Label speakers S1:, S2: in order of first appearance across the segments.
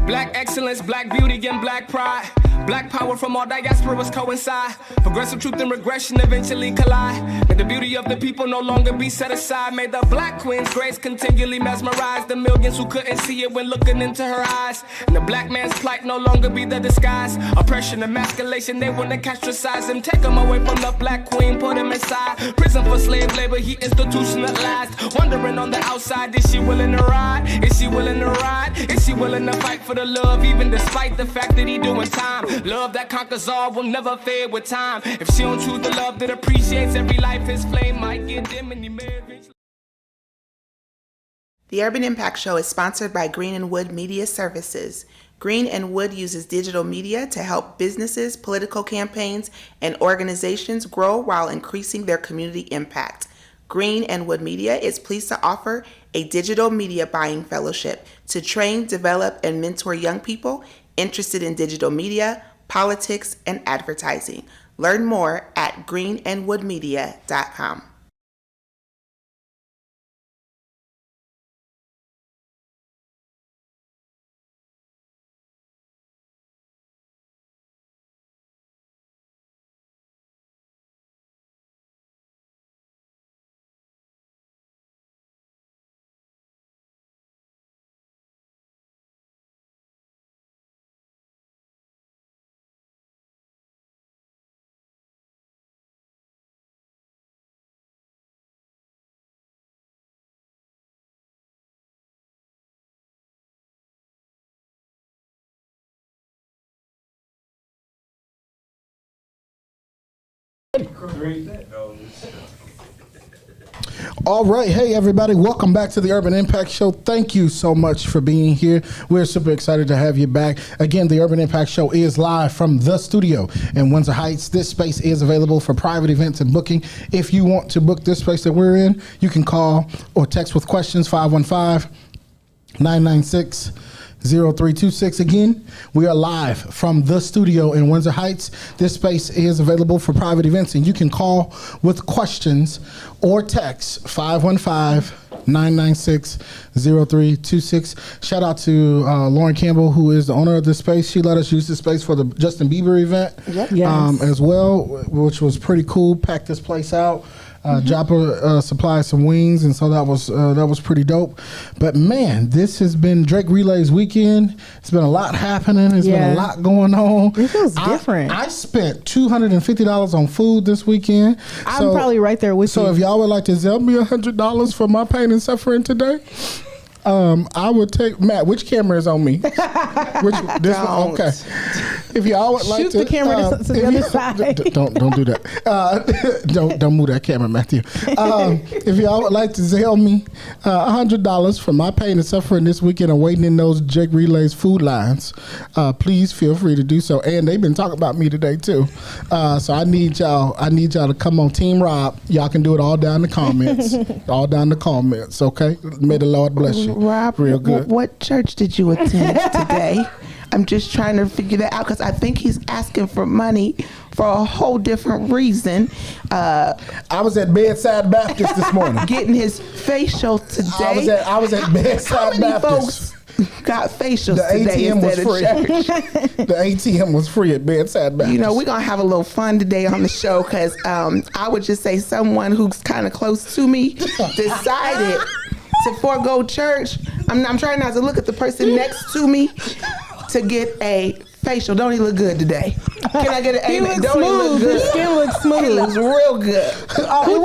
S1: Black excellence, black beauty, and black pride. Black power from all diasporas coincide. Progressive truth and regression eventually collide. May the beauty of the people no longer be set aside. May the black queen's grace continually mesmerize the millions who couldn't see it when looking into her eyes. And the black man's plight no longer be the disguise. Oppression, emasculation, they wanna castricize him. Take him away from the black queen, put him inside prison for slave labor, he institutionalized. Wondering on the outside, is she willing to ride? Is she willing to ride? Is she willing to fight for the love, even despite the fact that he doing time? Love that conquers all will never fade with time. If she don't choose the love that appreciates every life, his flame might get dim and he may eventually.
S2: The Urban Impact Show is sponsored by Green and Wood Media Services. Green and Wood uses digital media to help businesses, political campaigns, and organizations grow while increasing their community impact. Green and Wood Media is pleased to offer a digital media buying fellowship to train, develop, and mentor young people interested in digital media, politics, and advertising. Learn more at greenandwoodmedia.com.
S3: All right. Hey, everybody. Welcome back to the Urban Impact Show. Thank you so much for being here. We're super excited to have you back. Again, the Urban Impact Show is live from the studio in Windsor Heights. This space is available for private events and booking. If you want to book this space that we're in, you can call or text with questions 515-996-0326. Again, we are live from the studio in Windsor Heights. This space is available for private events, and you can call with questions or text 515-996-0326. Shout out to Lauren Campbell, who is the owner of this space. She let us use this space for the Justin Bieber event as well, which was pretty cool. Packed this place out. Joppa supplied some wings, and so that was pretty dope. But man, this has been Drake Relay's weekend. It's been a lot happening. There's been a lot going on.
S4: It feels different.
S3: I spent $250 on food this weekend.
S4: I'm probably right there with you.
S3: So if y'all would like to sell me $100 for my pain and suffering today, I would take Matt. Which camera is on me? This one? Okay. If y'all would like
S4: shoot the camera to the other side.
S3: Don't do that. Don't move that camera, Matthew. If y'all would like to sell me $100 for my pain and suffering this weekend and waiting in those Drake Relay's food lines, please feel free to do so. And they've been talking about me today too. So I need y'all to come on Team Rob. Y'all can do it all down in the comments. Okay. May the Lord bless you.
S2: Rob,
S3: real good.
S2: What church did you attend today? I'm just trying to figure that out because I think he's asking for money for a whole different reason.
S3: I was at Bedside Baptist this morning.
S2: Getting his facial today.
S3: I was at Bedside Baptist.
S2: Folks got facials today instead of church.
S3: The ATM was free at Bedside Baptist.
S2: You know, we're going to have a little fun today on the show because I would just say someone who's kind of close to me decided to forego church. I'm trying not to look at the person next to me to get a facial. Don't he look good today? Can I get an amen? Don't he look good?
S4: His skin looks smooth.
S2: He looks real good.
S4: Who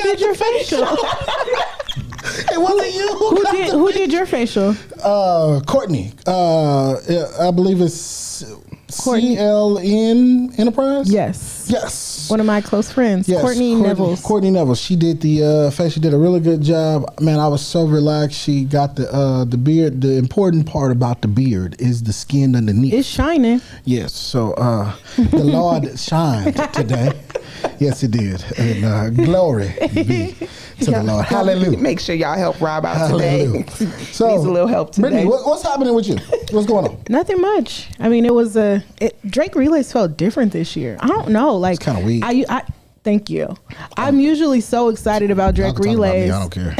S4: did your facial?
S3: It wasn't you.
S4: Who did your facial?
S3: Courtney. I believe it's CLN Enterprise.
S4: Yes. One of my close friends,
S3: yes.
S4: Courtney Nevels.
S3: Courtney Nevels. She did the face. She did a really good job. Man, I was so relaxed. She got the beard. The important part about the beard is the skin underneath.
S4: It's shining.
S3: Yes. So the Lord shined today. Yes, it did. And glory be to the Lord. Hallelujah.
S2: Make sure y'all help Rob out today.
S3: So,
S2: needs a little help today.
S3: Brittany, what's happening with you? What's going on?
S4: Nothing much. I mean, it was Drake Relays felt different this year. I don't know. Like,
S3: it's kind of weird.
S4: Thank you. I'm usually so excited about Drake Relays.
S3: I don't care.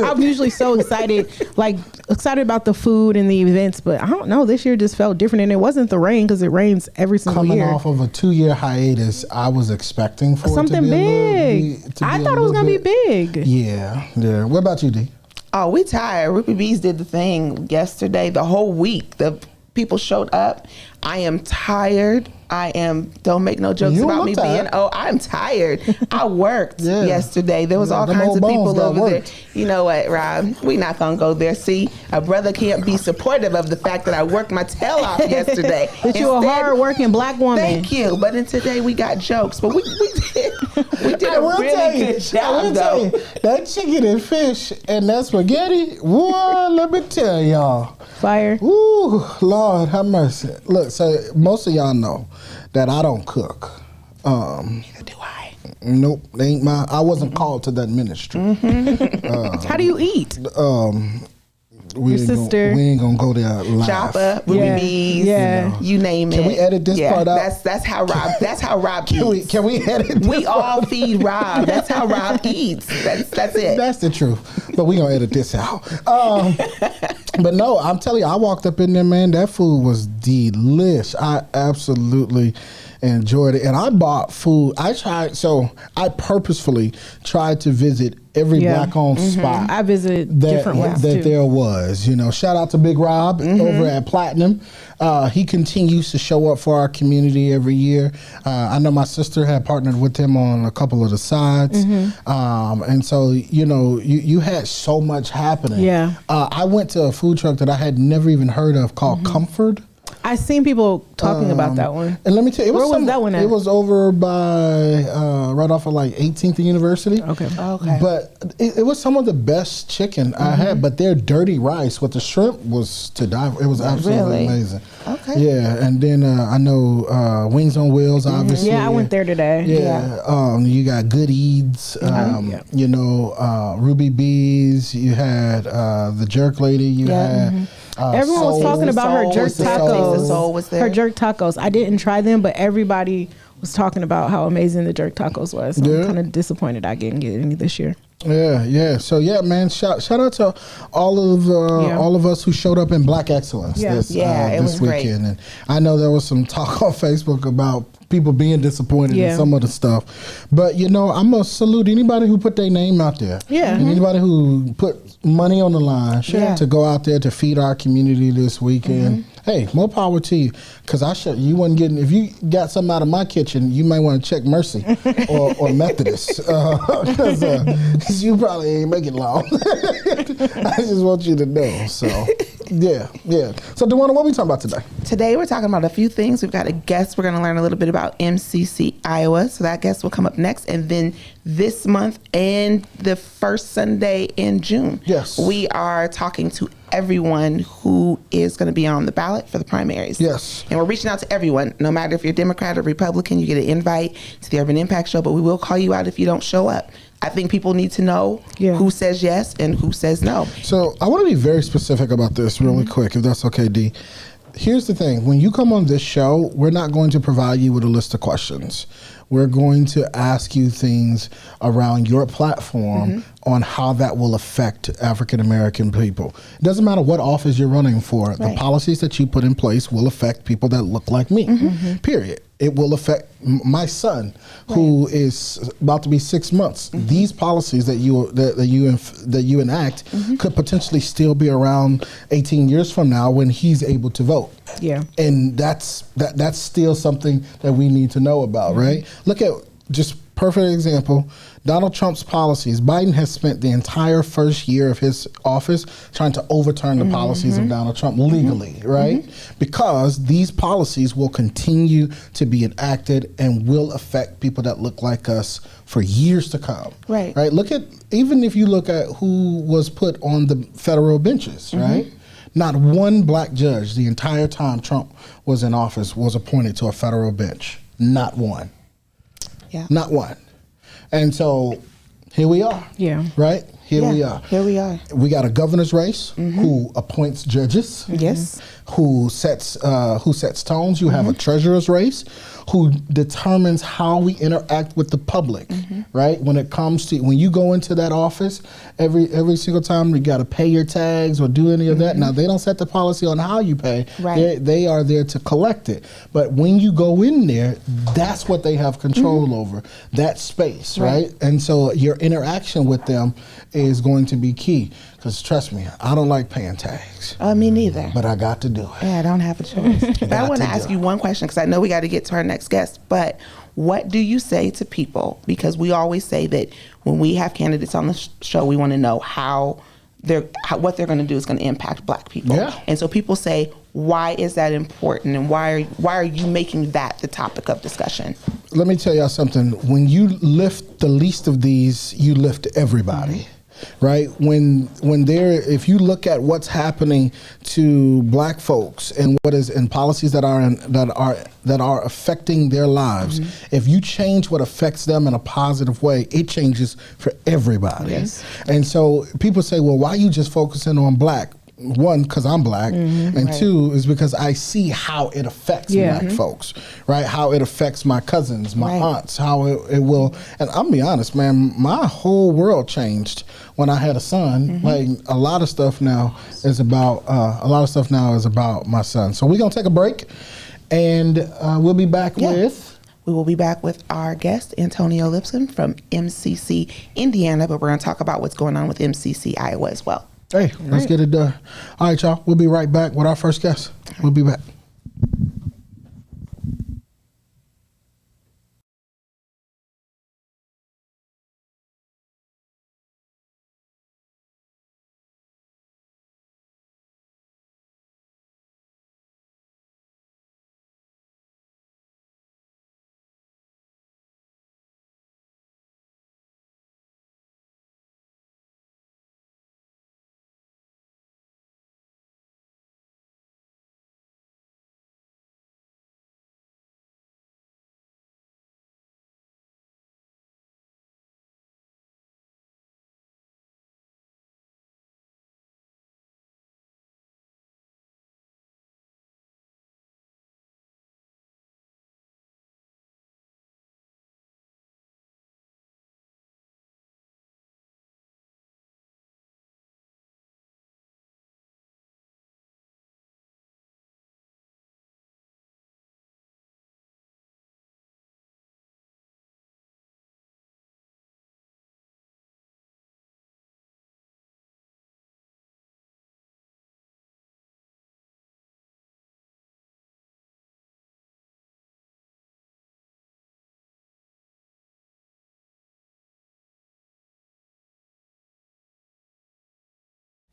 S4: I'm usually so excited about the food and the events, but I don't know. This year just felt different, and it wasn't the rain because it rains every single year.
S3: Coming off of a 2-year hiatus, I was expecting for
S4: something
S3: it to be
S4: big. I thought it was gonna be big.
S3: Yeah. What about you, D?
S2: Oh, we tired. V.W.B's did the thing yesterday. The whole week, the people showed up. I am tired. Don't make no jokes about me being, I'm tired. I worked yesterday. There was all kinds of people over there. You know what, Rob? We not going to go there. See, a brother can't be supportive of the fact that I worked my tail off yesterday.
S4: That you a hard-working black woman.
S2: Thank you. But then today we got jokes. But we did a really good job, though.
S3: That chicken and fish and that spaghetti, whoa, let me tell y'all.
S4: Fire.
S3: Ooh, Lord have mercy. Look, so most of y'all know that I don't cook.
S2: Neither do I.
S3: Nope, I wasn't called to that ministry.
S4: How do you eat?
S3: We ain't gonna go there live.
S2: Chopper, V.W.B's, you name it.
S3: Can we edit this part out?
S2: That's how Rob eats.
S3: Can we edit this
S2: We all feed Rob. That's how Rob eats. That's it.
S3: That's the truth. But we gonna edit this out. But no, I'm telling you, I walked up in there, man. That food was delish. I absolutely enjoyed it. And I bought food. I purposefully tried to visit every black-owned spot.
S4: I visited different ones
S3: that
S4: too.
S3: there was. Shout out to Big Rob over at Platinum. He continues to show up for our community every year. I know my sister had partnered with him on a couple of the sides. And so, you had so much happening.
S4: Yeah.
S3: I went to a food truck that I had never even heard of called Comfort.
S4: I seen people talking about that one.
S3: And let me tell you,
S4: where was that one at?
S3: It was over by right off of 18th and University.
S4: Okay.
S3: But it was some of the best chicken I had. But their dirty rice with the shrimp was to die for. It was absolutely amazing.
S2: Okay.
S3: Yeah, and then I know Wings on Wheels, obviously.
S4: Yeah, I went there today.
S3: Yeah. You got Good Eats. Ruby B's. You had the Jerk Lady. You had.
S4: Everyone was talking about her jerk tacos.
S2: The Soul was there.
S4: Her jerk tacos. I didn't try them, but everybody was talking about how amazing the jerk tacos was. So I'm kind of disappointed I didn't get any this year.
S3: Yeah. So man, shout out to all of us who showed up in Black Excellence
S2: it
S3: this
S2: was
S3: weekend.
S2: great.
S3: And I know there was some talk on Facebook about people being disappointed in some of the stuff. But I'm gonna salute anybody who put their name out there.
S4: Yeah.
S3: And anybody who put money on the line to go out there to feed our community this weekend. Hey, more power to you. Because you wasn't getting, if you got something out of my kitchen, you might want to check Mercy or Methodist. Because you probably ain't make it long. I just want you to know. So, yeah. So, DeWanda, what are we talking about today?
S2: Today, we're talking about a few things. We've got a guest. We're going to learn a little bit about MCC Iowa. So, that guest will come up next. And then this month and the first Sunday in June, we are talking to everyone who is going to be on the ballot for the primaries.
S3: Yes.
S2: And we're reaching out to everyone. No matter if you're Democrat or Republican, you get an invite to the Urban Impact Show, but we will call you out if you don't show up. I think people need to know who says yes and who says no.
S3: So I want to be very specific about this really quick, if that's okay, D. Here's the thing. When you come on this show, we're not going to provide you with a list of questions. We're going to ask you things around your platform on how that will affect African American people. It doesn't matter what office you're running for. Right. The policies that you put in place will affect people that look like me, period. It will affect my son, who is about to be 6 months. These policies that you enact could potentially still be around 18 years from now when he's able to vote.
S4: Yeah,
S3: and that's still something that we need to know about, right? Look at just perfect example. Donald Trump's policies. Biden has spent the entire first year of his office trying to overturn the policies of Donald Trump legally, right? Because these policies will continue to be enacted and will affect people that look like us for years to come. Right. Even if you look at who was put on the federal benches, right? Not one black judge the entire time Trump was in office was appointed to a federal bench. Not one. Yeah. Not one. And so here we are.
S4: Yeah.
S3: Right? Here we are.
S2: Here we are.
S3: We got a governor's race who appoints judges.
S2: Yes.
S3: Who sets tones. You have a treasurer's race who determines how we interact with the public, right? When it comes to, when you go into that office, every single time you got to pay your tags or do any of that. Now, they don't set the policy on how you pay.
S2: Right.
S3: They are there to collect it. But when you go in there, that's what they have control over, that space, right? And so your interaction with them is going to be key. Because trust me, I don't like paying tags.
S2: Me neither.
S3: But I got to do it.
S2: Yeah, I don't have a choice. But I want to ask you one question because I know we got to get to our next guest. But what do you say to people? Because we always say that when we have candidates on the show, we want to know what they're going to do is going to impact Black people.
S3: Yeah.
S2: And so people say, why is that important, and why are you making that the topic of discussion?
S3: Let me tell y'all something. When you lift the least of these, you lift everybody. Right? If you look at what's happening to Black folks and policies that are affecting their lives, if you change what affects them in a positive way, it changes for everybody.
S2: Yes.
S3: And so people say, well, why are you just focusing on Black? One, because I'm Black, and two is because I see how it affects Black folks, right? How it affects my cousins, my aunts, how it will. And I'll be honest, man, my whole world changed when I had a son. Like a lot of stuff now is about my son. So we're gonna take a break, and we'll be back with.
S2: We will be back with our guest, Antonio Lipscomb from MCC, Indiana, but we're going to talk about what's going on with MCC, Iowa as well.
S3: Hey, let's get it done. All right, y'all. We'll be right back with our first guest. We'll be back.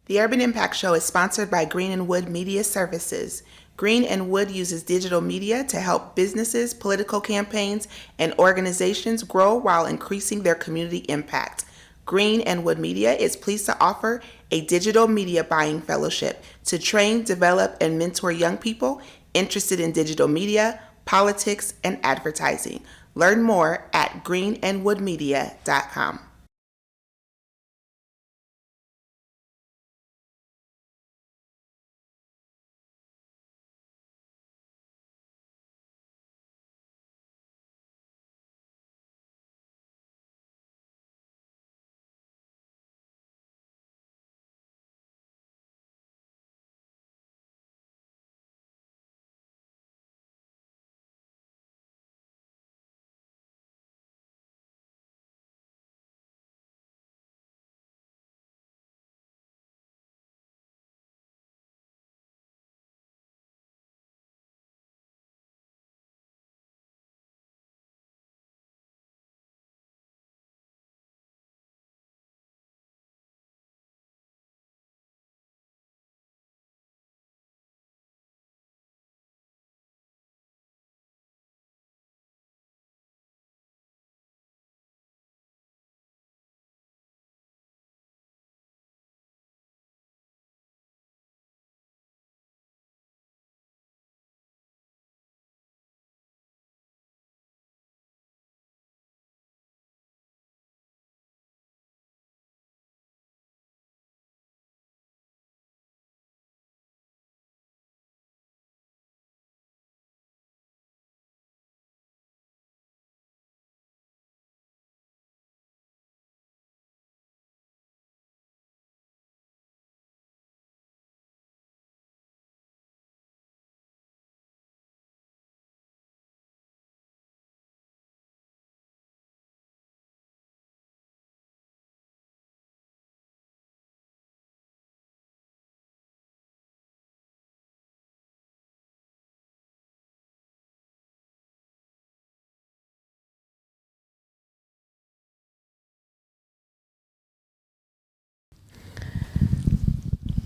S2: The Urban Impact Show is sponsored by Green & Wood Media Services. Green & Wood uses digital media to help businesses, political campaigns, and organizations grow while increasing their community impact. Green & Wood Media is pleased to offer a digital media buying fellowship to train, develop, and mentor young people interested in digital media, politics, and advertising. Learn more at greenandwoodmedia.com.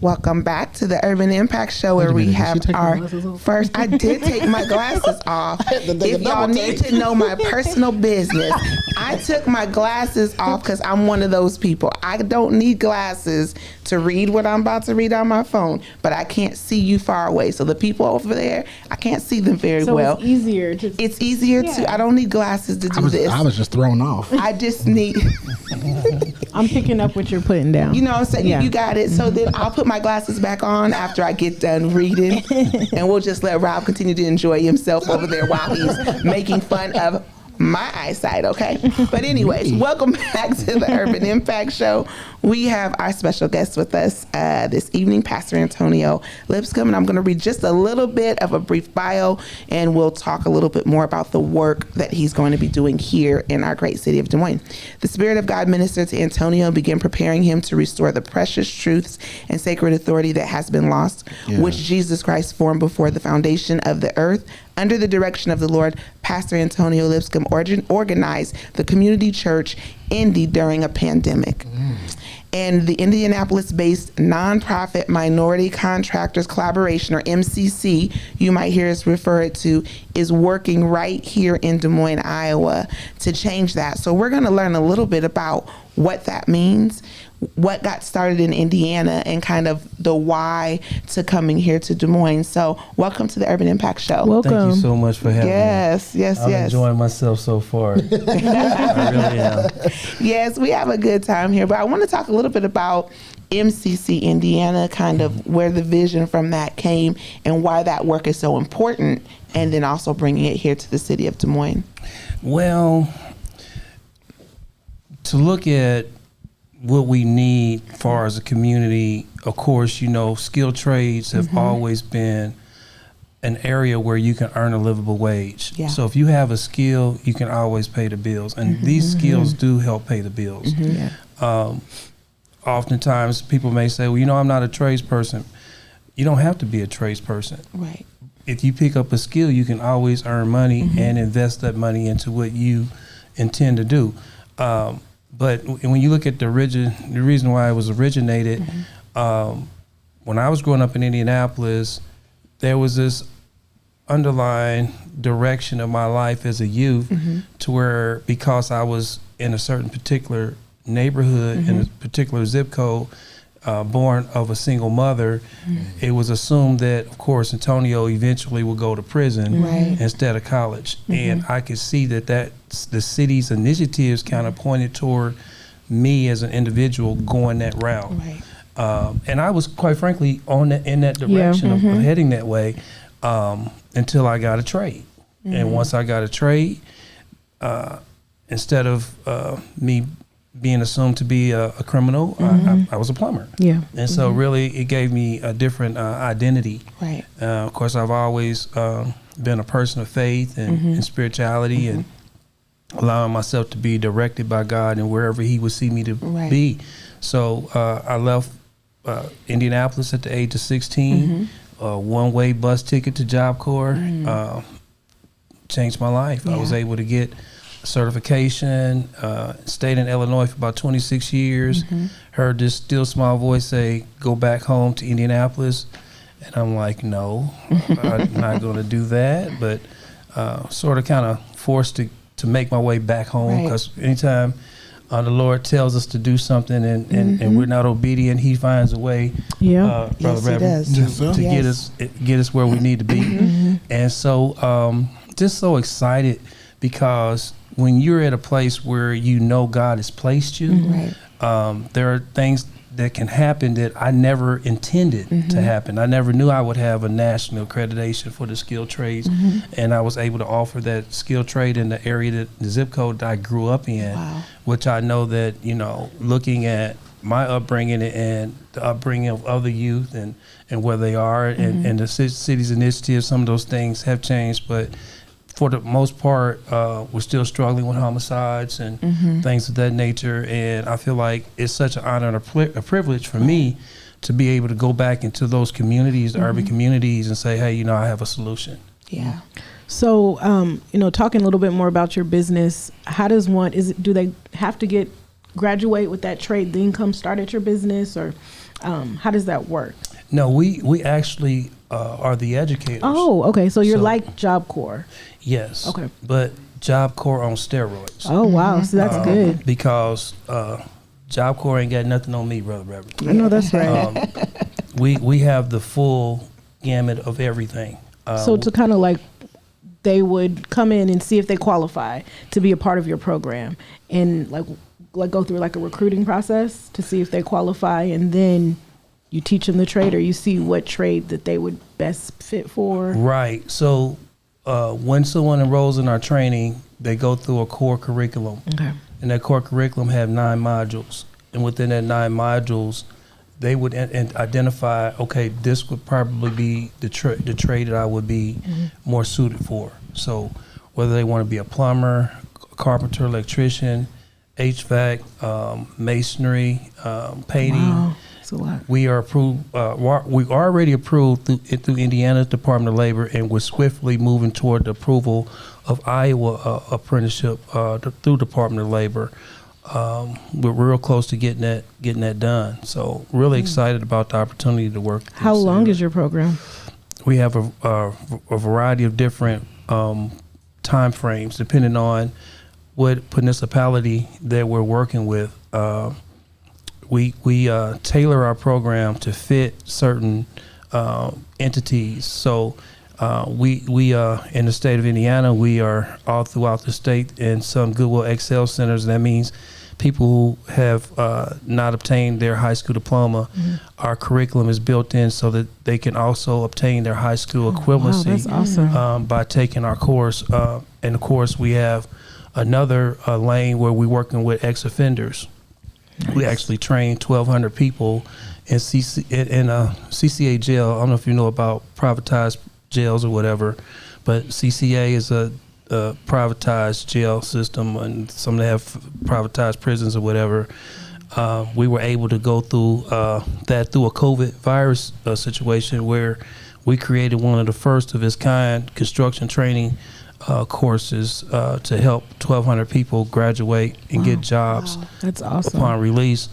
S2: Welcome back to the Urban Impact Show, where we have our first. I did take my glasses off. If y'all need to know my personal business, I took my glasses off because I'm one of those people. I don't need glasses to read what I'm about to read on my phone, but I can't see you far away. So the people over there, I can't see them very well.
S4: So it's easier to.
S2: It's easier to. I don't need glasses to do this.
S3: I was just thrown off.
S2: I just need.
S4: I'm picking up what you're putting down.
S2: You know what I'm saying?
S4: Yeah.
S2: You got it. So then I'll put my glasses back on after I get done reading, and we'll just let Rob continue to enjoy himself over there while he's making fun of my eyesight, okay? But anyways, welcome back to the Urban Impact Show. We have our special guest with us this evening, Pastor Antonio Lipscomb, and I'm going to read just a little bit of a brief bio, and we'll talk a little bit more about the work that he's going to be doing here in our great city of Des Moines. The Spirit of God ministered to Antonio and began preparing him to restore the precious truths and sacred authority that has been lost, which Jesus Christ formed before the foundation of the earth. Under the direction of the Lord, Pastor Antonio Lipscomb organized the community church Indy during a pandemic. And the Indianapolis-based nonprofit Minority Contractors Collaboration, or MCC, you might hear us refer to, is working right here in Des Moines, Iowa, to change that. So we're going to learn a little bit about what that means, what got started in Indiana, and kind of the why to coming here to Des Moines. So welcome to the Urban Impact Show.
S4: Welcome.
S5: Thank you so much for having me.
S2: Yes.
S5: I'm enjoying myself so far. I really am.
S2: Yes, we have a good time here, but I want to talk a little bit about MCC Indiana, kind of where the vision from that came and why that work is so important, and then also bringing it here to the city of Des Moines.
S5: Well, to look at what we need far as a community, of course, you know, skilled trades have always been an area where you can earn a livable wage.
S2: Yeah.
S5: So if you have a skill, you can always pay the bills. And these skills do help pay the bills. Oftentimes people may say, well, you know, I'm not a tradesperson. You don't have to be a tradesperson.
S2: Right.
S5: If you pick up a skill, you can always earn money and invest that money into what you intend to do. But when you look at the reason why it was originated, when I was growing up in Indianapolis, there was this underlying direction of my life as a youth to where, because I was in a certain particular neighborhood, in a particular zip code, born of a single mother, it was assumed that, of course, Antonio eventually would go to prison instead of college. And I could see that the city's initiatives kind of pointed toward me as an individual going that route. And I was, quite frankly, in that direction of heading that way until I got a trade. And once I got a trade, instead of me being assumed to be a criminal, I was a plumber. And so really it gave me a different identity. Of course, I've always been a person of faith and spirituality, and allowing myself to be directed by God and wherever he would see me to be. So I left Indianapolis at the age of 16, one-way bus ticket to Job Corps, changed my life. I was able to get certification, stayed in Illinois for about 26 years, heard this still small voice say, go back home to Indianapolis. And I'm like, no, I'm not going to do that. But sort of kind of forced to make my way back home, because anytime the Lord tells us to do something and we're not obedient, he finds a way, Brother Reverend, to get us where we need to be. And so just so excited, because when you're at a place where you know God has placed you, there are things that can happen that I never intended to happen. I never knew I would have a national accreditation for the skilled trades, and I was able to offer that skilled trade in the area, the zip code that I grew up in, which I know that, you know, looking at my upbringing and the upbringing of other youth and where they are, and the city's initiatives, some of those things have changed, but for the most part, we're still struggling with homicides and things of that nature. And I feel like it's such an honor and a privilege for me to be able to go back into those communities, the urban communities, and say, hey, you know, I have a solution.
S4: So, you know, talking a little bit more about your business, how does do they have to graduate with that trade, then come start at your business? Or How does that work?
S5: No, we actually are the educators.
S4: Oh, okay. So you're like Job Corps.
S5: Yes.
S4: Okay.
S5: But Job Corps on steroids.
S4: Oh, wow. So that's good.
S5: Because Job Corps ain't got nothing on me, Brother Reverend.
S4: I know that's right.
S5: We have the full gamut of everything.
S4: So to kind of like, they would come in and see if they qualify to be a part of your program, and like go through like a recruiting process to see if they qualify, and then you teach them the trade, or you see what trade that they would best fit for.
S5: Right. So when someone enrolls in our training, they go through a core curriculum.
S4: Okay.
S5: And that core curriculum have 9 modules. And within that 9 modules, they would identify, okay, this would probably be the trade that I would be more suited for. So whether they want to be a plumber, carpenter, electrician, HVAC, masonry, painting.
S4: Wow. That's a lot.
S5: We are approved. We already approved through Indiana's Department of Labor, and we're swiftly moving toward the approval of Iowa apprenticeship through Department of Labor. We're real close to getting that done. So really excited about the opportunity to work.
S4: How long is your program?
S5: We have a variety of different time frames depending on what municipality that we're working with. We tailor our program to fit certain entities. So we in the state of Indiana, we are all throughout the state in some Goodwill Excel centers. That means people who have not obtained their high school diploma, our curriculum is built in so that they can also obtain their high school equivalency.
S4: Wow, that's awesome.
S5: By taking our course. And of course, we have another lane where we're working with ex-offenders. Nice. We actually train 1,200 people in CCA jail. I don't know if you know about privatized jails or whatever, but CCA is a privatized jail system, and some have privatized prisons or whatever. We were able to go through that through a COVID virus situation where we created one of the first of its kind construction training courses to help 1,200 people graduate and get jobs.
S4: That's awesome.
S5: Upon release.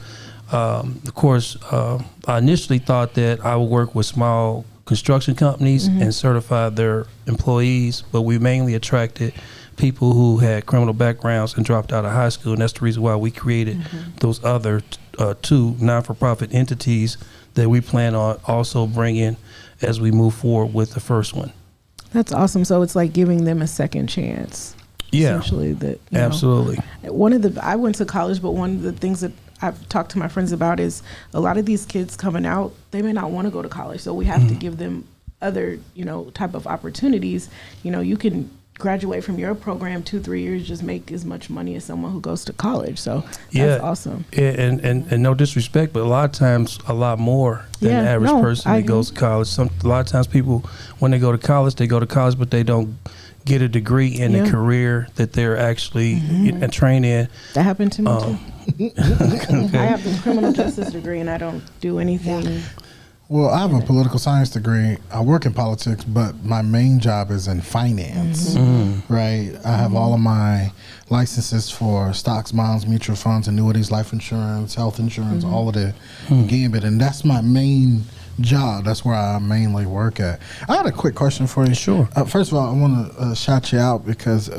S5: Of course, I initially thought that I would work with small construction companies and certify their employees, but we mainly attracted people who had criminal backgrounds and dropped out of high school, and that's the reason why we created those other 2 non-for-profit entities that we plan on also bringing as we move forward with the first one.
S4: That's awesome. So it's like giving them a second chance.
S5: Yeah,
S4: essentially. That
S5: absolutely.
S4: I went to college, but one of the things that I've talked to my friends about is a lot of these kids coming out, they may not want to go to college. So we have to give them other, type of opportunities. You can graduate from your program 2-3 years, just make as much money as someone who goes to college. So that's awesome.
S5: Yeah, and no disrespect, but a lot of times a lot more than the average person that goes to college. A lot of times people, when they go to college, but they don't get a degree in the career that they're actually trained in.
S4: That happened to me too. I have the criminal justice degree and I don't do anything.
S3: Well, I have a political science degree. I work in politics, but my main job is in finance, right? I have all of my licenses for stocks, bonds, mutual funds, annuities, life insurance, health insurance, all of the gambit, and that's my main job. That's where I mainly work at. I had a quick question for you.
S5: Sure.
S3: First of all, I want to shout you out because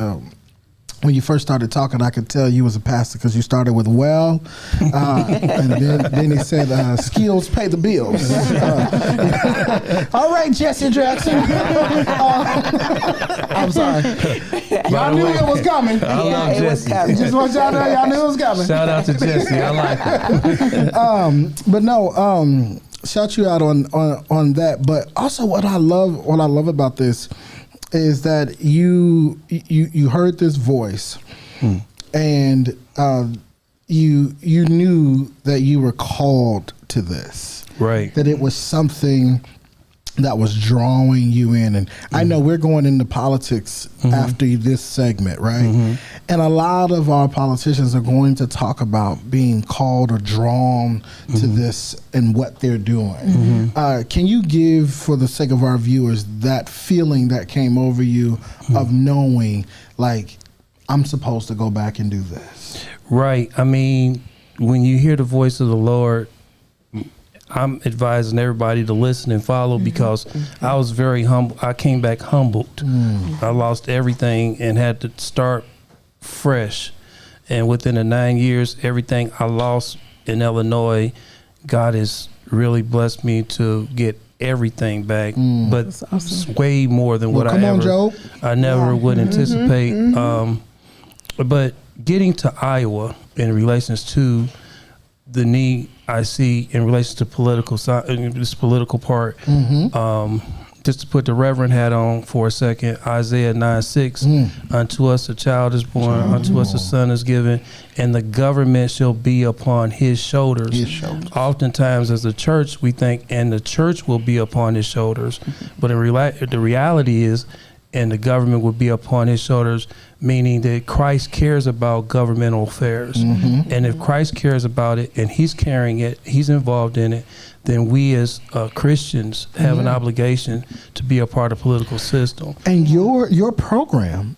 S3: when you first started talking, I could tell you was a pastor because you started with and then he said skills pay the bills. All right, Jesse Jackson. I'm sorry. Y'all knew it was coming.
S5: I love Jesse.
S3: Just want y'all to know, y'all knew it was coming.
S5: Shout out to Jesse. I like it.
S3: But no, shout you out on that. But also, what I love about this is that you heard this voice, and you knew that you were called to this,
S5: right?
S3: That it was something that was drawing you in. And I know we're going into politics after this segment, right? And a lot of our politicians are going to talk about being called or drawn to this and what they're doing. Can you give, for the sake of our viewers, that feeling that came over you of knowing, like, I'm supposed to go back and do this?
S5: Right. I mean, when you hear the voice of the Lord, I'm advising everybody to listen and follow because I was very humble. I came back humbled. I lost everything and had to start fresh. And within the 9 years, everything I lost in Illinois, God has really blessed me to get everything back, but it's way more than what I never would anticipate. But getting to Iowa in relations to the need I see in relation to this political part, just to put the Reverend hat on for a second, Isaiah 9:6, unto us a child is born, unto us a son is given, and the government shall be upon his shoulders. Oftentimes as a church, we think, and the church will be upon his shoulders. But the reality is, and the government will be upon his shoulders, meaning that Christ cares about governmental affairs. And if Christ cares about it and he's carrying it, he's involved in it, then we as Christians have an obligation to be a part of the political system.
S3: And your program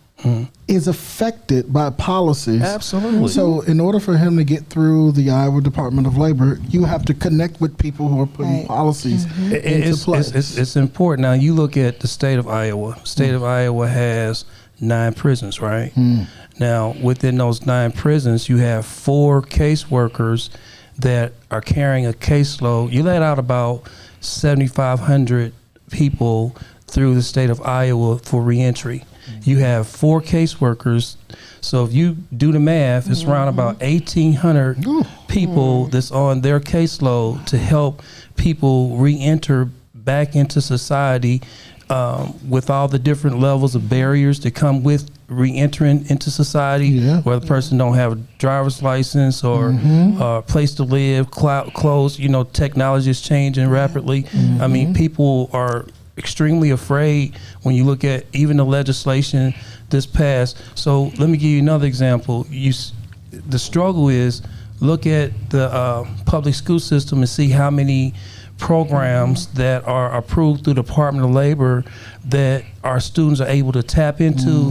S3: is affected by policies.
S5: Absolutely.
S3: So in order for him to get through the Iowa Department of Labor, you have to connect with people who are putting policies into place.
S5: It's important. Now you look at the state of Iowa. State of Iowa has 9 prisons, right? Now within those 9 prisons, you have 4 caseworkers that are carrying a caseload. You let out about 7,500 people through the state of Iowa for reentry. You have 4 caseworkers. So if you do the math, it's around about 1,800 people that's on their caseload to help people reenter back into society, with all the different levels of barriers that come with re-entering into society, where the person don't have a driver's license or a place to live, clothes, technology is changing rapidly. I mean, people are extremely afraid when you look at even the legislation this passed. So let me give you another example. The struggle is, look at the public school system and see how many programs that are approved through the Department of Labor that our students are able to tap into.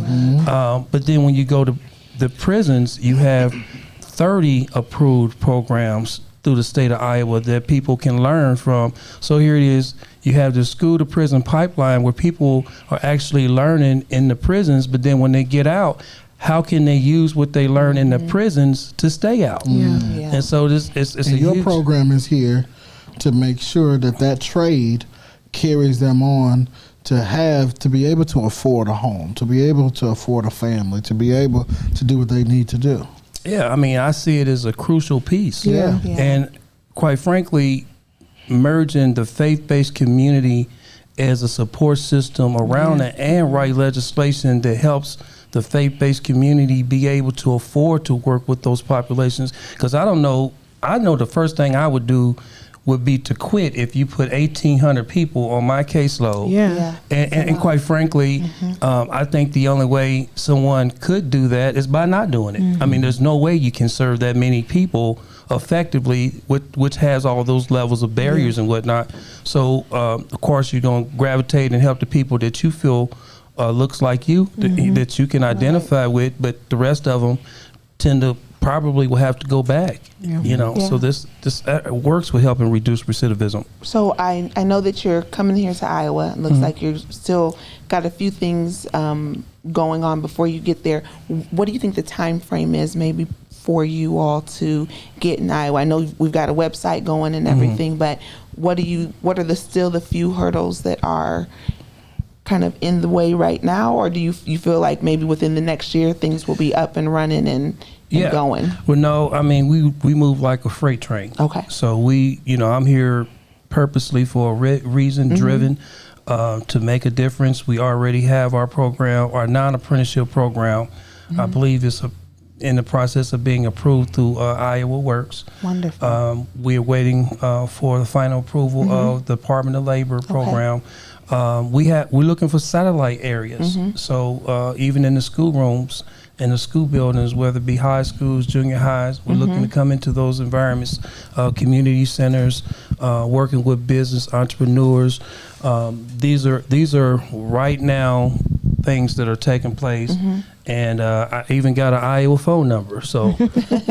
S5: But then when you go to the prisons, you have 30 approved programs through the state of Iowa that people can learn from. So here it is. You have the school to prison pipeline where people are actually learning in the prisons, but then when they get out, how can they use what they learn in the prisons to stay out? And so your
S3: program is here to make sure that trade carries them on to be able to afford a home, to be able to afford a family, to be able to do what they need to do.
S5: Yeah, I mean, I see it as a crucial piece. And quite frankly, merging the faith-based community as a support system around it and write legislation that helps the faith-based community be able to afford to work with those populations. Because I know the first thing I would do would be to quit if you put 1,800 people on my caseload. And quite frankly, I think the only way someone could do that is by not doing it. I mean, there's no way you can serve that many people effectively, which has all those levels of barriers and whatnot. So, of course, you're going to gravitate and help the people that you feel looks like you, that you can identify with, but the rest of them tend to probably will have to go back. So this works with helping reduce recidivism.
S2: So I know that you're coming here to Iowa. It looks like you're still got a few things going on before you get there. What do you think the time frame is maybe for you all to get in Iowa? I know we've got a website going and everything, but what are still the few hurdles that are kind of in the way right now, or do you feel like maybe within the next year things will be up and running and going?
S5: Well, no, I mean, we move like a freight train. Okay. So I'm here purposely for a reason, driven to make a difference. We already have our program, our non-apprenticeship program. I believe it's in the process of being approved through Iowa Works.
S2: Wonderful.
S5: We are waiting for the final approval of the Department of Labor program. We're looking for satellite areas. So even in the schoolrooms, in the school buildings, whether it be high schools, junior highs, we're looking to come into those environments, community centers, working with business entrepreneurs. These are right now things that are taking place. And I even got an Iowa phone number, so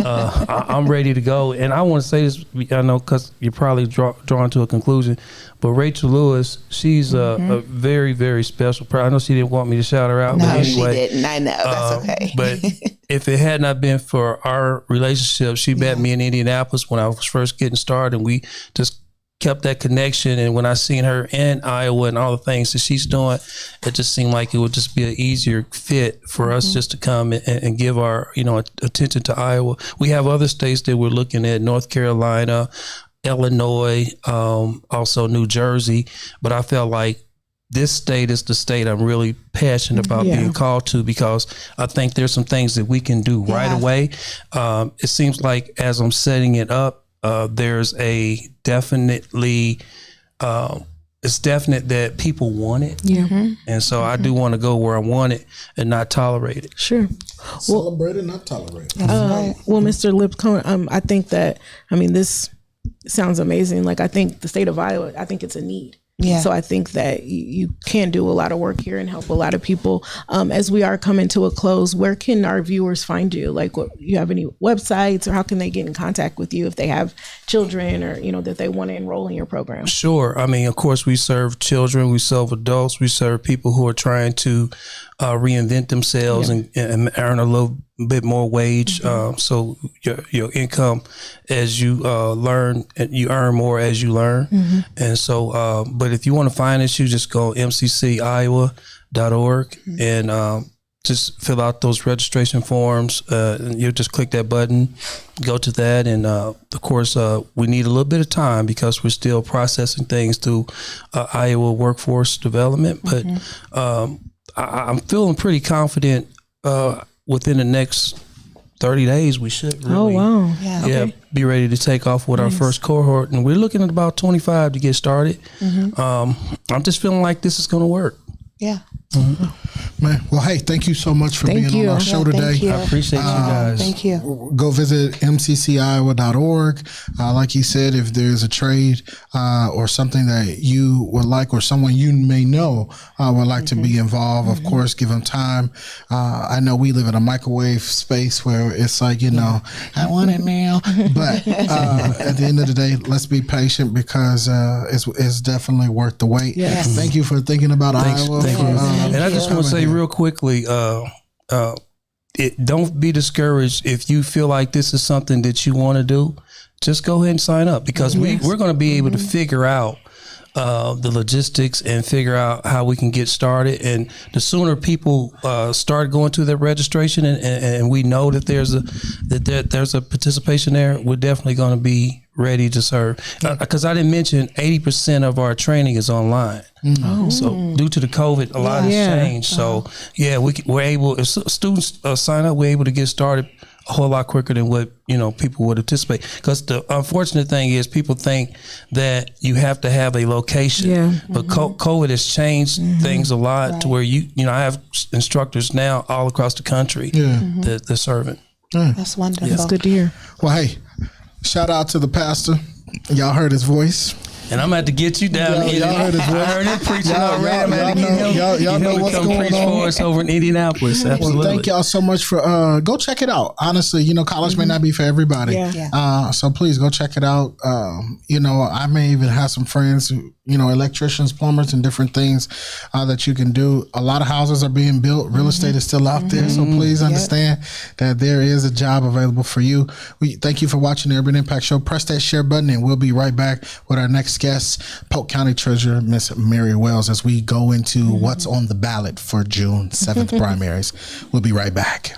S5: I'm ready to go. And I want to say this, I know, because you're probably drawn to a conclusion, but Rachel Lewis, she's a very, very special person. I know she didn't want me to shout her out,
S2: No,
S5: but anyway,
S2: she didn't. I know, that's okay.
S5: But if it had not been for our relationship, she met me in Indianapolis when I was first getting started, and we just kept that connection. And when I seen her in Iowa and all the things that she's doing, it just seemed like it would just be an easier fit for us just to come and give our, attention to Iowa. We have other states that we're looking at: North Carolina, Illinois, also New Jersey. But I felt like this state is the state I'm really passionate about being called to, because I think there's some things that we can do right away. It seems like as I'm setting it up, there's a definitely, it's definite that people want it. And so I do want to go where I want it and not tolerate it.
S4: Sure.
S3: Celebrate it, not tolerate it.
S4: Well, Mr. Lipscomb, I think that, this sounds amazing. Like, I think the state of Iowa, I think it's a need. Yeah. So I think that you can do a lot of work here and help a lot of people. As we are coming to a close, where can our viewers find you? Like, you have any websites, or how can they get in contact with you if they have children, or, that they want to enroll in your program?
S5: Sure. Of course, we serve children, we serve adults, we serve people who are trying to reinvent themselves and earn a little bit more wage. So your income, as you learn, and you earn more as you learn. And so, but if you want to find us, you just go mcciowa.org and just fill out those registration forms. And you just click that button, go to that. And of course, we need a little bit of time because we're still processing things through Iowa Workforce Development. But I'm feeling pretty confident within the next 30 days, we should really be ready to take off with our first cohort. And we're looking at about 25 to get started. I'm just feeling like this is going to work.
S2: Yeah.
S3: Man, well, hey, thank you so much for being on our show today.
S5: I appreciate you guys.
S2: Thank you.
S3: Go visit mcciowa.org. Like you said, if there's a trade or something that you would like, or someone you may know would like to be involved, of course, give them time. I know we live in a microwave space where it's like, I want it now. But at the end of the day, let's be patient, because it's definitely worth the wait.
S2: Yes.
S3: Thank you for thinking about Iowa.
S5: Thank you. And I just want to say real quickly, don't be discouraged if you feel like this is something that you want to do. Just go ahead and sign up, because we're going to be able to figure out the logistics and figure out how we can get started. And the sooner people start going to their registration and we know that there's a participation there, we're definitely going to be ready to serve. Because I didn't mention 80% of our training is online. So due to the COVID, a lot has changed. So we're able, if students sign up, we're able to get started a whole lot quicker than what people would anticipate. Because the unfortunate thing is, people think that you have to have a location. But COVID has changed things a lot to where I have instructors now all across the country that they're serving.
S2: That's wonderful.
S4: That's good to hear.
S3: Well, hey, shout out to the pastor. Y'all heard his voice.
S5: And I'm about to get you down here.
S3: Y'all heard his voice.
S5: I heard him preaching already. I'm about to get him.
S3: Y'all know what's
S5: come
S3: going
S5: preach
S3: on.
S5: for us over in Indianapolis. Absolutely.
S3: Well, thank y'all so much for go check it out. Honestly, college may not be for everybody. So please go check it out. I may even have some friends who, electricians, plumbers, and different things that you can do. A lot of houses are being built. Real estate is still out there. So please understand that there is a job available for you. We thank you for watching the Urban Impact Show. Press that share button, and we'll be right back with our next guest, Polk County Treasurer Miss Mary Wells, as we go into what's on the ballot for June 7th primaries. We'll be right back.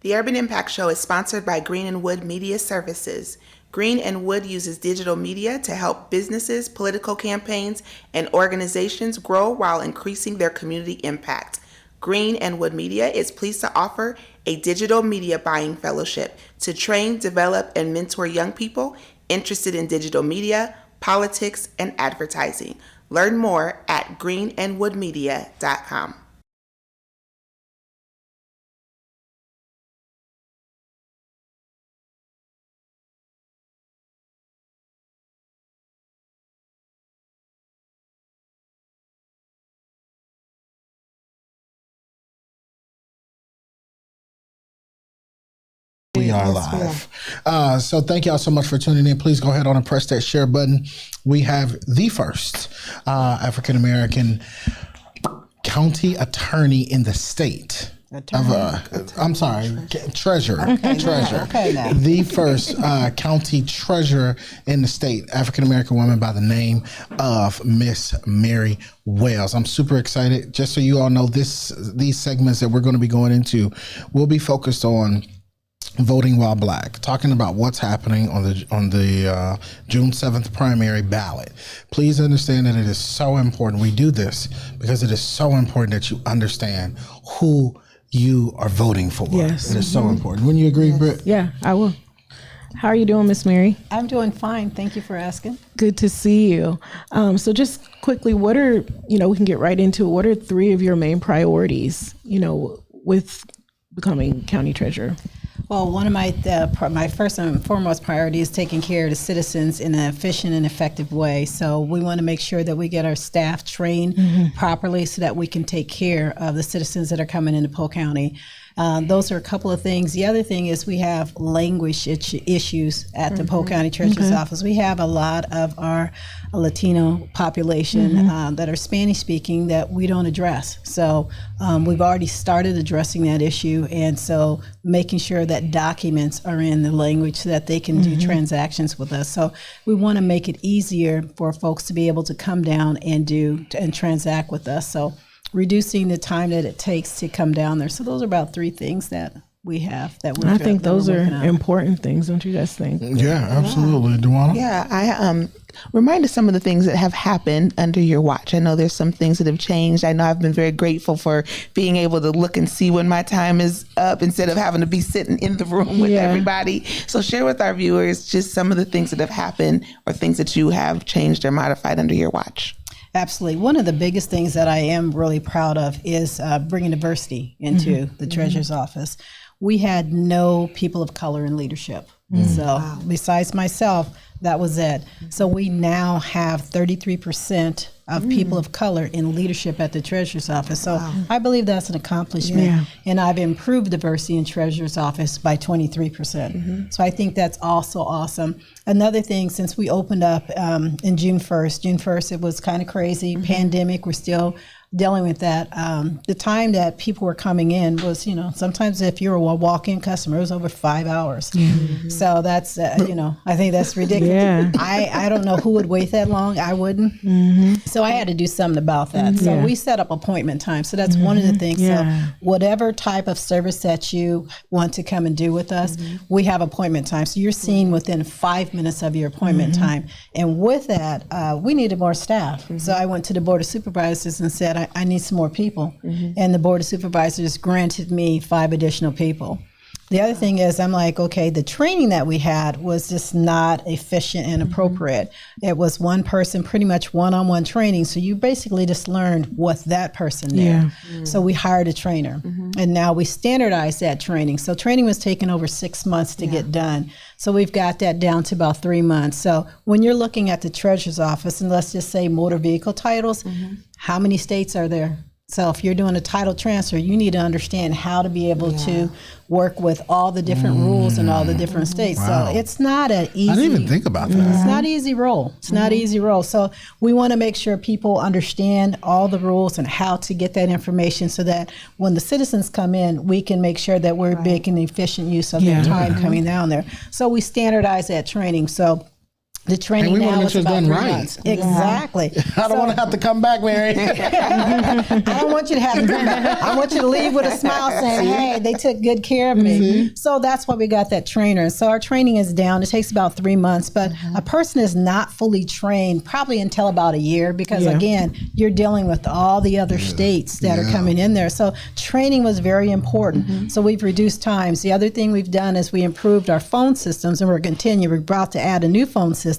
S2: The Urban Impact Show is sponsored by Green and Wood Media Services. Green and Wood uses digital media to help businesses, political campaigns, and organizations grow while increasing their community impact. Green and Wood Media is pleased to offer a digital media buying fellowship to train, develop, and mentor young people interested in digital media, politics, and advertising. Learn more at greenandwoodmedia.com.
S3: We are live. So thank y'all so much for tuning in. Please go ahead on and press that share button. We have the first African-American county attorney in the state. Treasurer.
S6: Okay,
S3: treasurer.
S6: Okay, now.
S3: The first county treasurer in the state, African-American woman by the name of Miss Mary Wells. I'm super excited. Just so you all know, these segments that we're going to be going into will be focused on voting while black, talking about what's happening on the June 7th primary ballot. Please understand that it is so important. We do this because it is so important that you understand who you are voting for.
S4: Yes.
S3: It is so important. Wouldn't you agree, Britt?
S4: Yeah, I will. How are you doing, Miss Mary?
S6: I'm doing fine. Thank you for asking.
S4: Good to see you. So just quickly, we can get right into it. What are 3 of your main priorities, with becoming county treasurer?
S6: Well, one of my first and foremost priority is taking care of the citizens in an efficient and effective way. So we want to make sure that we get our staff trained properly so that we can take care of the citizens that are coming into Polk County. Those are a couple of things. The other thing is we have language issues at the Polk County Treasurer's Office. We have a lot of our Latino population that are Spanish speaking that we don't address. So we've already started addressing that issue, and so making sure that documents are in the language so that they can do transactions with us. So we want to make it easier for folks to be able to come down and transact with us. So reducing the time that it takes to come down there. So those are about 3 things that we have that we're
S4: I think those are important things, don't you guys think?
S3: Yeah, absolutely. Duana?
S2: Yeah, I remind us some of the things that have happened under your watch. I know there's some things that have changed. I know I've been very grateful for being able to look and see when my time is up instead of having to be sitting in the room with everybody. So share with our viewers just some of the things that have happened or things that you have changed or modified under your watch.
S6: Absolutely. One of the biggest things that I am really proud of is bringing diversity into the treasurer's office. We had no people of color in leadership. So besides myself, that was it. So we now have 33% of people of color in leadership at the treasurer's office. So I believe that's an accomplishment. Yeah. And I've improved diversity in treasurer's office by 23%. So I think that's also awesome. Another thing, since we opened up in June 1st, it was kind of crazy. Pandemic, we're still dealing with that. The time that people were coming in was, sometimes if you're a walk-in customer, it was over 5 hours. So that's, I think that's ridiculous. Yeah. I don't know who would wait that long. I wouldn't. So I had to do something about that. So we set up appointment time. So that's one of the things. So whatever type of service that you want to come and do with us, we have appointment time. So you're seen within 5 minutes of your appointment time. And with that, we needed more staff. So I went to the Board of Supervisors and said, I need some more people. And the Board of Supervisors granted me 5 additional people. The other thing is, I'm like, okay, the training that we had was just not efficient and appropriate. It was one person, pretty much one-on-one training. So you basically just learned what that person knew. So we hired a trainer. And now we standardized that training. So training was taking over 6 months to get done. So we've got that down to about 3 months. So when you're looking at the treasurer's office, and let's just say motor vehicle titles, how many states are there? So if you're doing a title transfer, you need to understand how to be able to work with all the different rules in all the different states. So it's not an easy.
S3: I didn't even think about that.
S6: It's not an easy role. It's not an easy role. So we want to make sure people understand all the rules and how to get that information so that when the citizens come in, we can make sure that we're making efficient use of their time coming down there. So we standardize that training. So The training
S3: and we
S6: now
S3: want
S6: is
S3: to make
S6: about
S3: sure it's
S6: 3
S3: done right.
S6: months. Exactly.
S3: I don't want to have to come back, Mary.
S6: I don't want you to have to come back. I want you to leave with a smile saying, hey, they took good care of me. So that's why we got that trainer. So our training is down. It takes about 3 months, but a person is not fully trained probably until about a year because, again, you're dealing with all the other states that are coming in there. So training was very important. So we've reduced times. The other thing we've done is we improved our phone systems, and we're continuing. We're about to add a new phone system.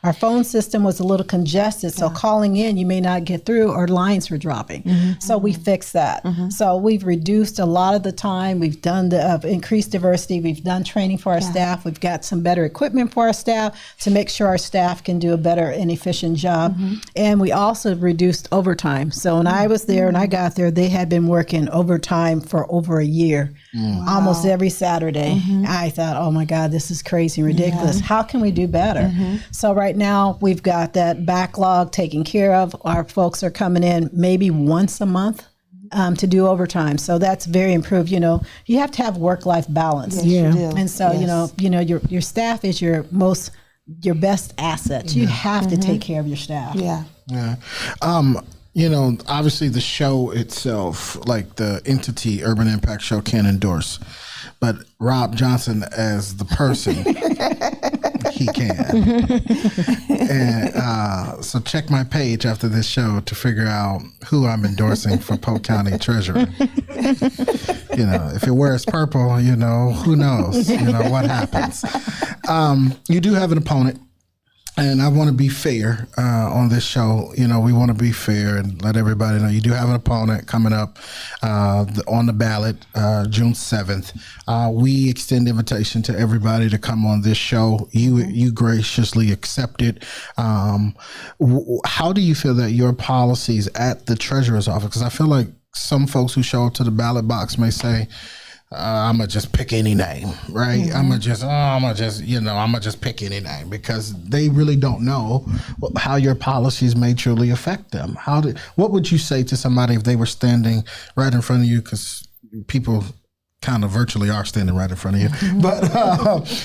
S6: Our phone system was a little congested, so calling in, you may not get through, or lines were dropping. So we fixed that. So we've reduced a lot of the time. We've done the increased diversity. We've done training for our staff. We've got some better equipment for our staff to make sure our staff can do a better and efficient job. And we also reduced overtime. So when I was there and I got there, they had been working overtime for over a year, almost every Saturday. I thought, oh my God, this is crazy and ridiculous. How can we do better? So right now we've got that backlog taken care of. Our folks are coming in maybe once a month to do overtime. So that's very improved. You know, you have to have work-life balance.
S2: Yes, you do.
S6: And so, you know, your staff is your best asset. You have to take care of your staff.
S2: Yeah.
S3: You know, obviously the show itself, like the entity Urban Impact Show, can't endorse, but Rob Johnson as the person, he can. And so check my page after this show to figure out who I'm endorsing for Polk County Treasurer. You know, if it wears purple, you know, who knows, you know, what happens. You do have an opponent. And I want to be fair on this show. You know, we want to be fair and let everybody know you do have an opponent coming up on the ballot June 7th. We extend invitation to everybody to come on this show. You graciously accepted. How do you feel that your policies at the treasurer's office, because I feel like some folks who show up to the ballot box may say, I'm gonna just pick any name, right? I'm gonna just pick any name, because they really don't know how your policies may truly affect them. What would you say to somebody if they were standing right in front of you? Because people kind of virtually are standing right in front of you. But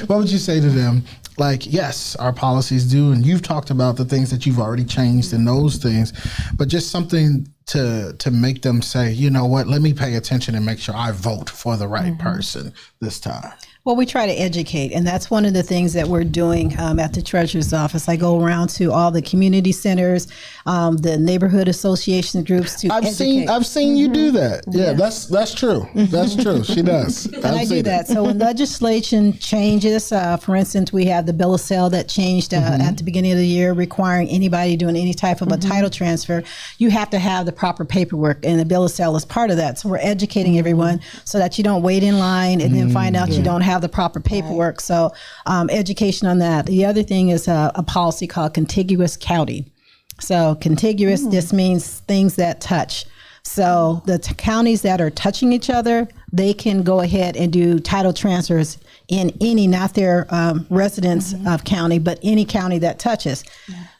S3: what would you say to them? Like, yes, our policies do, and you've talked about the things that you've already changed and those things, but just something to make them say, you know what, let me pay attention and make sure I vote for the right person this time.
S6: Well, we try to educate, and that's one of the things that we're doing at the treasurer's office. I go around to all the community centers, the neighborhood association groups to educate.
S3: I've seen you do that. Yeah, that's true. That's true. She does.
S6: And I do that. So when legislation changes, for instance, we had the bill of sale that changed at the beginning of the year, requiring anybody doing any type of a title transfer. You have to have the proper paperwork, and the bill of sale is part of that. So we're educating everyone so that you don't wait in line and then find out you don't have the proper paperwork. So education on that. The other thing is a policy called Contiguous County. So contiguous just means things that touch. So the counties that are touching each other, they can go ahead and do title transfers in any, not their residence of county, but any county that touches.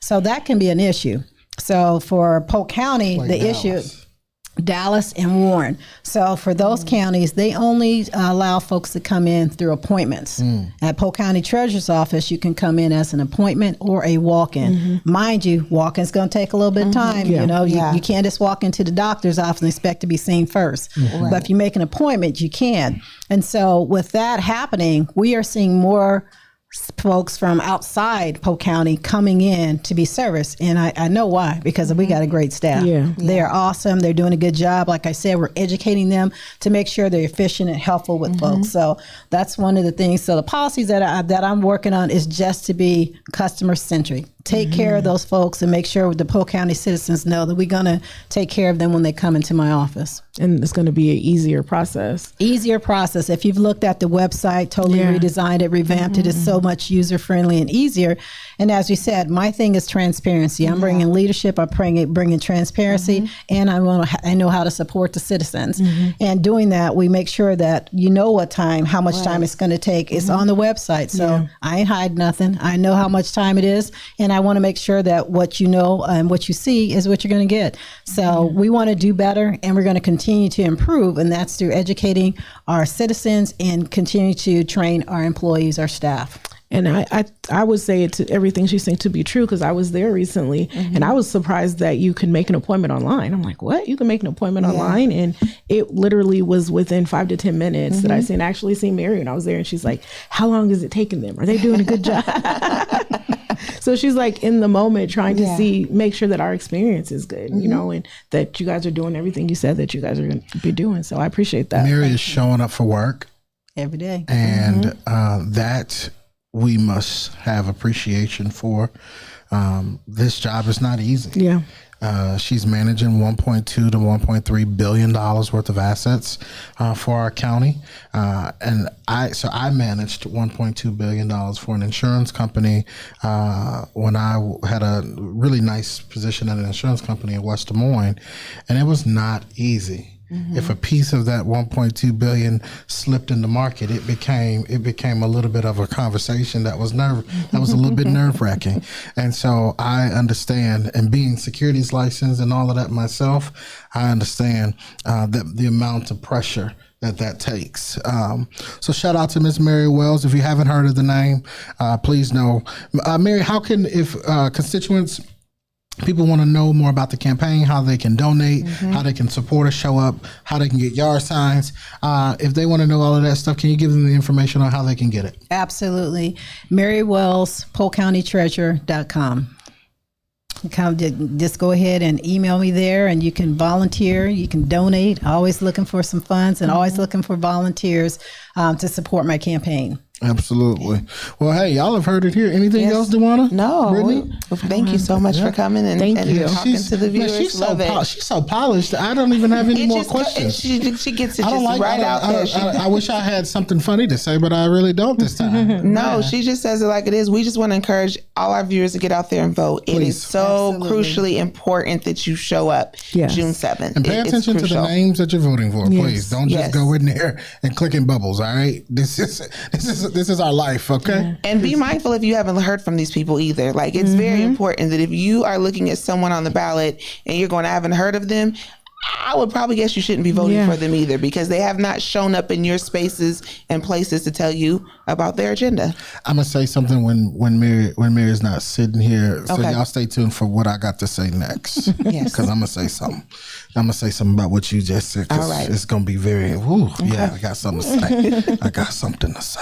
S6: So that can be an issue. So for Polk County, like the issue, Dallas and Warren. So for those counties, they only allow folks to come in through appointments. At Polk County Treasurer's Office, you can come in as an appointment or a walk-in. Mind you, walk-in's going to take a little bit of time. You know, you can't just walk into the doctor's office and expect to be seen first. But if you make an appointment, you can. And so with that happening, we are seeing more folks from outside Polk County coming in to be serviced. And I know why, because we got a great staff. They're awesome. They're doing a good job. Like I said, we're educating them to make sure they're efficient and helpful with folks. So that's one of the things. So the policies that I'm working on is just to be customer centric. Take care of those folks and make sure the Polk County citizens know that we're going to take care of them when they come into my office.
S4: And it's going to be an easier process.
S6: Easier process. If you've looked at the website, totally redesigned it, revamped it, it's so much user friendly and easier. And as we said, my thing is transparency. I'm bringing leadership. I'm bringing transparency, and I know how to support the citizens. And doing that, we make sure that you know how much time it's going to take. It's on the website, so I ain't hide nothing. I know how much time it is, and I want to make sure that what you know and what you see is what you're going to get. So we want to do better, and we're going to continue to improve, and that's through educating our citizens and continue to train our employees, our staff.
S4: And I would say it to everything she's saying to be true, because I was there recently and I was surprised that you can make an appointment online. I'm like, what? You can make an appointment online? And it literally was within 5 to 10 minutes that I seen actually seen Mary when I was there. And she's like, how long is it taking them? Are they doing a good job? So she's like in the moment trying to make sure that our experience is good, you know, and that you guys are doing everything you said that you guys are going to be doing. So I appreciate that.
S3: Mary is showing up for work
S6: every day.
S3: And that we must have appreciation for. This job is not easy.
S4: Yeah.
S3: She's managing $1.2 to $1.3 billion worth of assets for our county, and I managed $1.2 billion for an insurance company when I had a really nice position at an insurance company in West Des Moines, and it was not easy. If a piece of that 1.2 billion slipped in the market, it became a little bit of a conversation that was a little bit nerve wracking. And so I understand, and being securities licensed and all of that myself, I understand that the amount of pressure that takes. So shout out to Miss Mary Wells. If you haven't heard of the name, please know. Mary, how can, if constituents, people want to know more about the campaign, how they can donate, how they can support us, show up, how they can get yard signs. If they want to know all of that stuff, can you give them the information on how they can get it?
S6: Absolutely. Mary Wells, PoleCountyTreasurer.com. Just go ahead and email me there, and you can volunteer, you can donate. Always looking for some funds and always looking for volunteers to support my campaign.
S3: Absolutely. Well, hey, y'all have heard it here. Anything else, Dewana?
S2: No.
S3: Brittany?
S2: Thank you so much for coming and talking to the viewers.
S3: She's so polished. I don't even have any more questions.
S2: She gets it right out there.
S3: I wish I had something funny to say, but I really don't this time.
S2: No, she just says it like it is. We just want to encourage all our viewers to get out there and vote. Please. It is so crucially important that you show up June 7th.
S3: And pay attention to the names that you're voting for, please. Don't just go in there and clicking bubbles, all right? This is our life, okay?
S2: And be mindful if you haven't heard from these people either. Like, it's very important that if you are looking at someone on the ballot and you're going, I haven't heard of them, I would probably guess you shouldn't be voting for them either, because they have not shown up in your spaces and places to tell you about their agenda.
S3: I'm gonna say something when Mary's not sitting here, so y'all stay tuned for what I got to say next. Because I'm gonna say something. I'm gonna say something about what you just said. All right, it's gonna be very. I got something to say.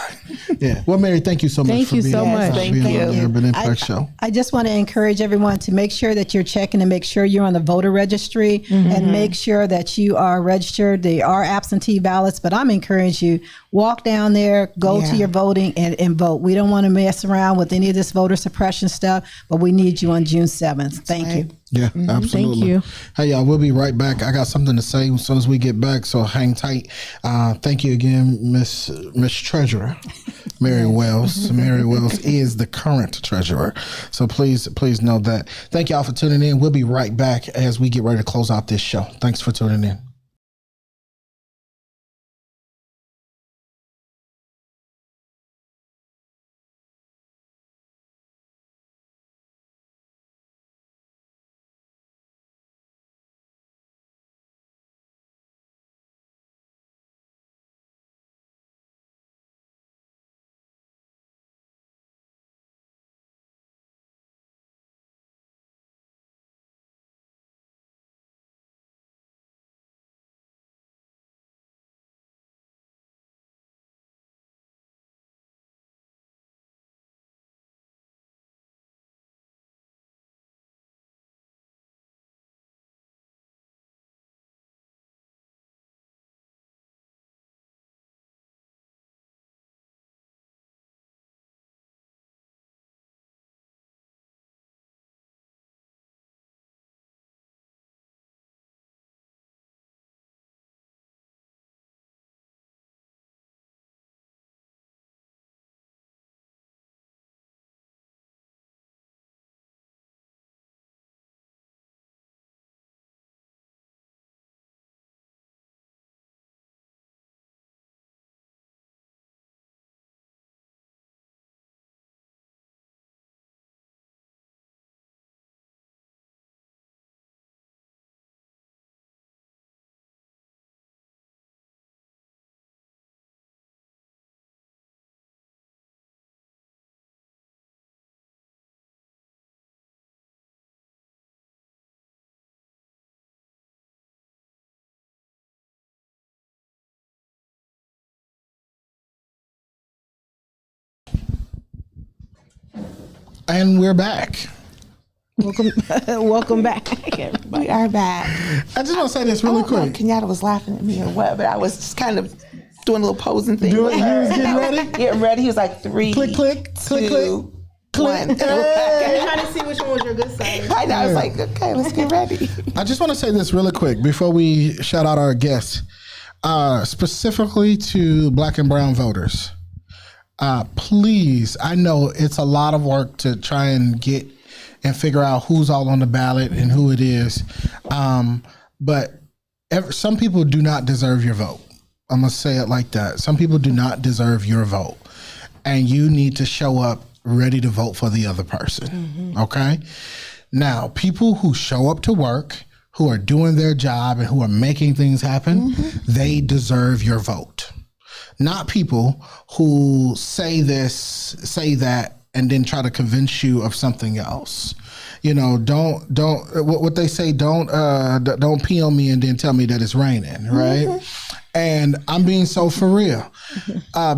S3: Yeah. Well, Mary, thank you so much.
S4: Thank you so much.
S2: Thank you.
S3: Urban Impact Show.
S6: I just want to encourage everyone to make sure that you're checking and make sure you're on the voter registry and make sure that you are registered. There are absentee ballots, but I'm encouraging you, walk down there, go to your voting and vote. We don't want to mess around with any of this voter suppression stuff, but we need you on June 7th. Thank you.
S3: Yeah, absolutely.
S4: Thank you.
S3: Hey, y'all, we'll be right back. I got something to say as soon as we get back, so hang tight. Thank you again, Miss Treasurer, Mary Wells. Mary Wells is the current treasurer, so please know that. Thank y'all for tuning in. We'll be right back as we get ready to close out this show. Thanks for tuning in. And we're back.
S4: Welcome back.
S2: We are back.
S3: I just want to say this really quick.
S2: Kenyatta was laughing at me or what, but I was just kind of doing a little posing thing.
S3: You was getting ready?
S2: Getting ready. He was like 3,
S3: click, click, click, click.
S2: 1.
S4: I'm trying to see which one was your good side.
S2: I know. I was like, okay, let's get ready.
S3: I just want to say this really quick before we shout out our guests, specifically to Black and brown voters. Please, I know it's a lot of work to try and get and figure out who's all on the ballot and who it is. But some people do not deserve your vote. I'm going to say it like that. Some people do not deserve your vote. And you need to show up ready to vote for the other person. Mm-hmm. Okay? Now, people who show up to work, who are doing their job and who are making things happen, they deserve your vote. Not people who say this, say that, and then try to convince you of something else. You know, don't what they say, don't pee on me and then tell me that it's raining, right? And I'm being so for real,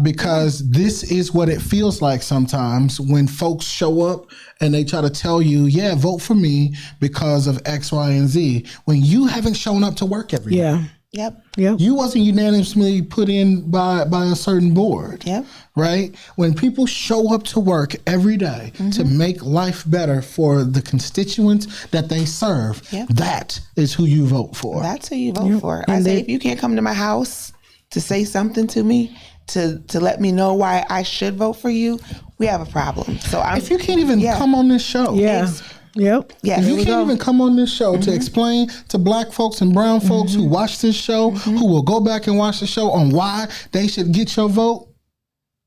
S3: because this is what it feels like sometimes when folks show up and they try to tell you, yeah, vote for me because of X, Y, and Z, when you haven't shown up to work every day.
S2: Yep.
S3: You wasn't unanimously put in by a certain board.
S2: Yep.
S3: Right? When people show up to work every day to make life better for the constituents that they serve, that is who you vote for.
S2: That's who you vote for. I say, if you can't come to my house to say something to me, to let me know why I should vote for you, we have a problem. So if
S3: you can't even come on this show.
S4: Yep.
S2: Yeah.
S3: If you can't even come on this show to explain to Black folks and brown folks who watch this show, who will go back and watch the show on why they should get your vote,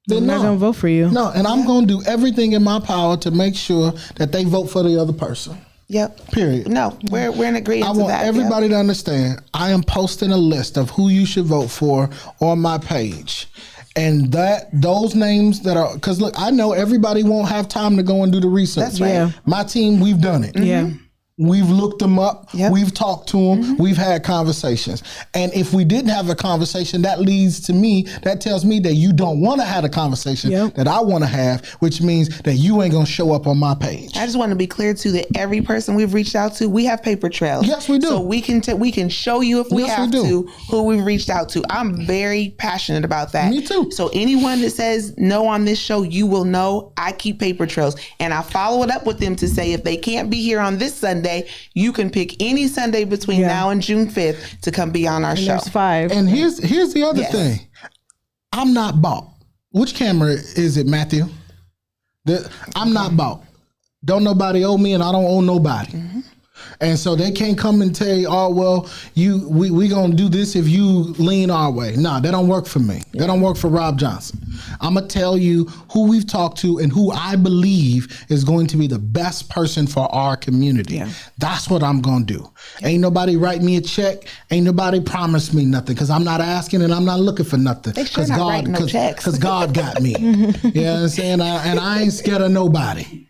S3: then
S4: I'm not going to vote for you.
S3: No, and I'm going to do everything in my power to make sure that they vote for the other person.
S2: Yep.
S3: Period.
S2: No, we're in agreement.
S3: I want everybody to understand. I am posting a list of who you should vote for on my page. And those names that are, because look, I know everybody won't have time to go and do the research.
S2: That's right. Yeah.
S3: My team, we've done it.
S4: Yeah.
S3: We've looked them up. Yep. We've talked to them. We've had conversations. And if we didn't have a conversation, that tells me that you don't want to have a conversation that I want to have, which means that you ain't going to show up on my page.
S2: I just want to be clear too that every person we've reached out to, we have paper trails.
S3: Yes, we do.
S2: So we can show you if we have to who we've reached out to. I'm very passionate about that.
S3: Me too.
S2: So anyone that says no on this show, you will know I keep paper trails, and I follow it up with them to say if they can't be here on this Sunday, you can pick any Sunday between now and June 5th to come be on our show.
S4: There's 5.
S3: And here's the other thing. I'm not bought. Which camera is it, Matthew? I'm not bought. Don't nobody owe me, and I don't owe nobody. And so they can't come and tell you, oh, well, we going to do this if you lean our way. No, that don't work for me. That don't work for Rob Johnson. I'm going to tell you who we've talked to and who I believe is going to be the best person for our community. That's what I'm going to do. Ain't nobody write me a check. Ain't nobody promise me nothing, because I'm not asking and I'm not looking for nothing.
S2: Because
S3: God got me. You know what I'm saying? And I ain't scared of nobody.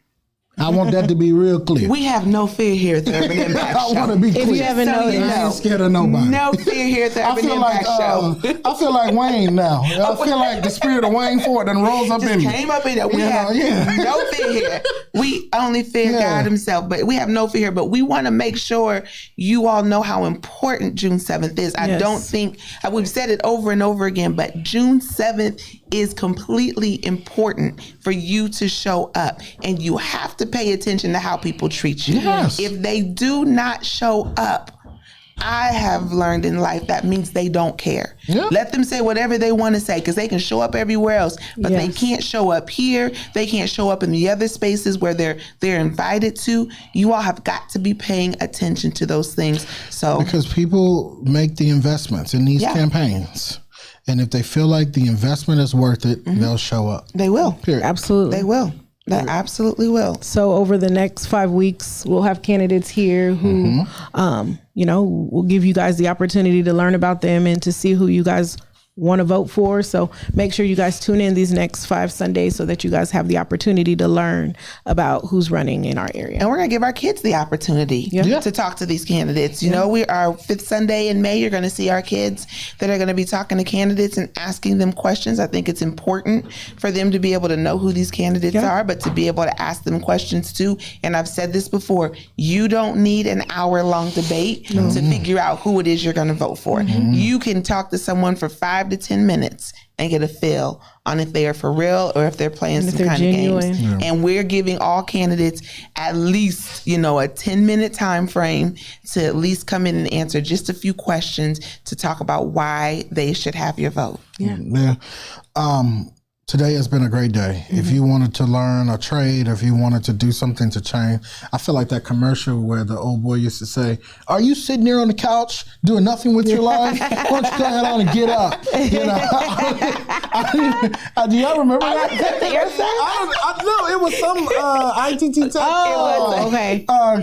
S3: I want that to be real clear.
S2: We have no fear here at the Urban Impact Show.
S3: I want to be clear.
S4: If you haven't noticed,
S3: I ain't scared of nobody.
S2: No fear here at the Urban Impact Show.
S3: I feel like Wayne now. I feel like the spirit of Wayne Ford done rose up in me.
S2: Came up in there. We have no fear here. We only fear God himself, but we have no fear here. But we want to make sure you all know how important June 7th is. I don't think, we've said it over and over again, but June 7th is completely important for you to show up, and you have to pay attention to how people treat you.
S3: Yes.
S2: If they do not show up, I have learned in life that means they don't care. Let them say whatever they want to say, because they can show up everywhere else, but they can't show up here. They can't show up in the other spaces where they're invited to. You all have got to be paying attention to those things. So
S3: because people make the investments in these campaigns. And if they feel like the investment is worth it, they'll show up.
S2: They will.
S3: Period.
S4: Absolutely.
S2: They will. They absolutely will.
S4: So over the next 5 weeks, we'll have candidates here who, will give you guys the opportunity to learn about them and to see who you guys want to vote for. So make sure you guys tune in these next 5 Sundays so that you guys have the opportunity to learn about who's running in our area.
S2: And we're going to give our kids the opportunity to talk to these candidates. You know, our 5th Sunday in May, you're going to see our kids that are going to be talking to candidates and asking them questions. I think it's important for them to be able to know who these candidates are, but to be able to ask them questions too. And I've said this before, you don't need an hour-long debate to figure out who it is you're going to vote for. You can talk to someone for 5 to 10 minutes and get a feel on if they are for real or if they're playing some kind
S4: genuine.
S2: of games. And we're giving all candidates at least, a 10-minute time frame to at least come in and answer just a few questions to talk about why they should have your vote.
S3: Today has been a great day. If you wanted to learn a trade, or if you wanted to do something to change, I feel like that commercial where the old boy used to say, "Are you sitting there on the couch doing nothing with your life? Why don't you go ahead on and get up?" Do y'all remember that? No, it was some ITT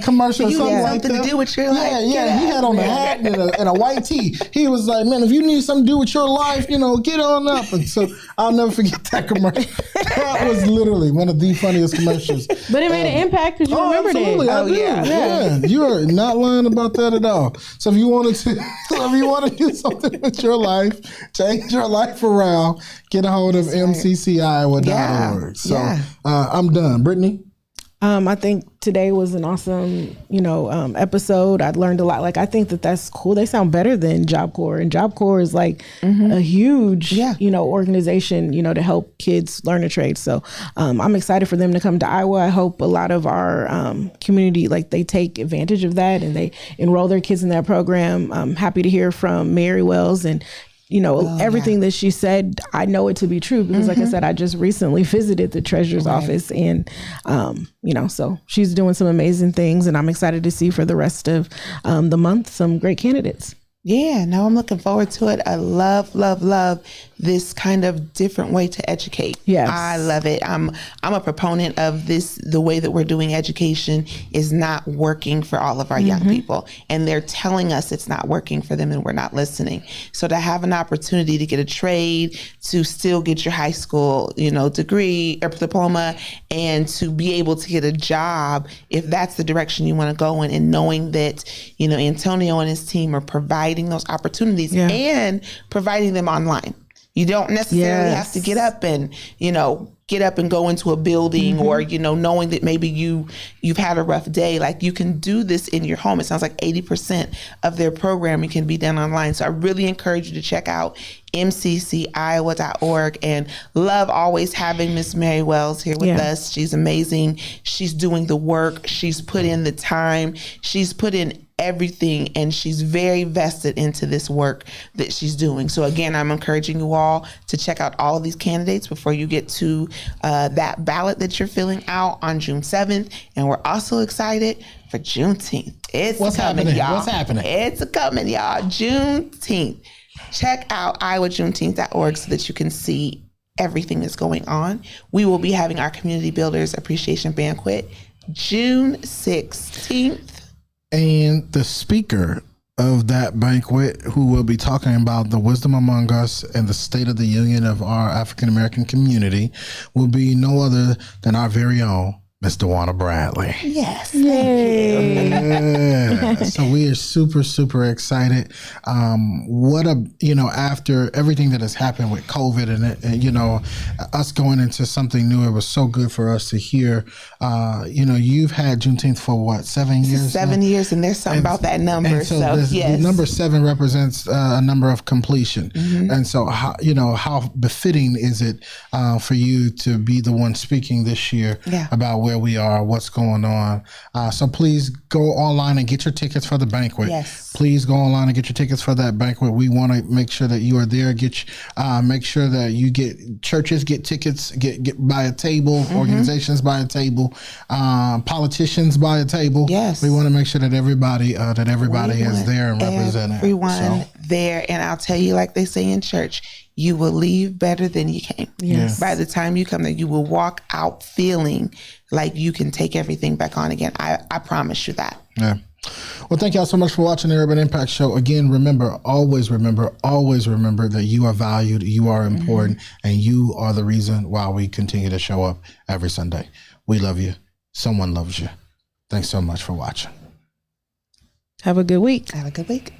S3: commercial.
S2: You
S3: something
S2: need
S3: like
S2: something
S3: that.
S2: to do with your life.
S3: Yeah. He had on a hat and a white tee. He was like, "Man, if you need something to do with your life, get on up." And so I'll never forget that commercial. That was literally one of the funniest commercials.
S4: But it made an impact because you remembered
S3: absolutely,
S4: it.
S3: I do. Yeah. You are not lying about that at all. So if you want to do something with your life, change your life around, get a hold of mcciowa.org. So I'm done. Brittany?
S4: I think today was an awesome, episode. I learned a lot. Like, I think that's cool. They sound better than Job Corps, and Job Corps is like a huge, organization, to help kids learn a trade. So I'm excited for them to come to Iowa. I hope a lot of our community, they take advantage of that and they enroll their kids in that program. I'm happy to hear from Mary Wells and everything that she said, I know it to be true because like I said, I just recently visited the treasurer's office and, so she's doing some amazing things and I'm excited to see for the rest of the month, some great candidates.
S2: Yeah, no, I'm looking forward to it. I love, love, love this kind of different way to educate.
S4: Yes.
S2: I love it. I'm a proponent of this. The way that we're doing education is not working for all of our young people. And they're telling us it's not working for them and we're not listening. So to have an opportunity to get a trade, to still get your high school, degree or diploma, and to be able to get a job, if that's the direction you want to go in, and knowing that, Antonio and his team are providing those opportunities and providing them online. You don't necessarily have to get up and go into a building or, knowing that maybe you've had a rough day. Like, you can do this in your home. It sounds like 80% of their programming can be done online. So I really encourage you to check out mcciowa.org, and love always having Miss Mary Wells here with us. She's amazing. She's doing the work. She's put in the time. She's put in everything, and she's very vested into this work that she's doing. So again, I'm encouraging you all to check out all of these candidates before you get to that ballot that you're filling out on June 7th. And we're also excited for Juneteenth. What's coming, y'all.
S3: What's happening?
S2: It's coming, y'all. Juneteenth. Check out iowajuneteenth.org so that you can see everything that's going on. We will be having our Community Builders Appreciation Banquet June 16th.
S3: And the speaker of that banquet, who will be talking about the wisdom among us and the state of the union of our African American community, will be no other than our very own Miss DeWanna Bradley.
S2: Yes.
S4: Yay.
S3: Yeah. So we are super, super excited. After everything that has happened with COVID and us going into something new, it was so good for us to hear, you've had Juneteenth for what, 7 years?
S2: 7 years, and there's something about that number.
S3: The number 7 represents a number of completion. And so, how befitting is it for you to be the one speaking this year about where we are, what's going on. So please go online and get your tickets for the banquet.
S2: Yes.
S3: Please go online and get your tickets for that banquet. We want to make sure that you are there. Make sure that you get churches, get tickets, get buy a table, organizations buy a table, politicians buy a table.
S2: Yes.
S3: We want to make sure that everybody is there and represented.
S2: Everyone there. And I'll tell you, like they say in church, you will leave better than you came.
S4: Yes.
S2: By the time you come there, you will walk out feeling like you can take everything back on again. I promise you that.
S3: Yeah. Well, thank y'all so much for watching the Urban Impact Show. Again, always remember that you are valued, you are important, and you are the reason why we continue to show up every Sunday. We love you. Someone loves you. Thanks so much for watching.
S4: Have a good week.
S2: Have a good week.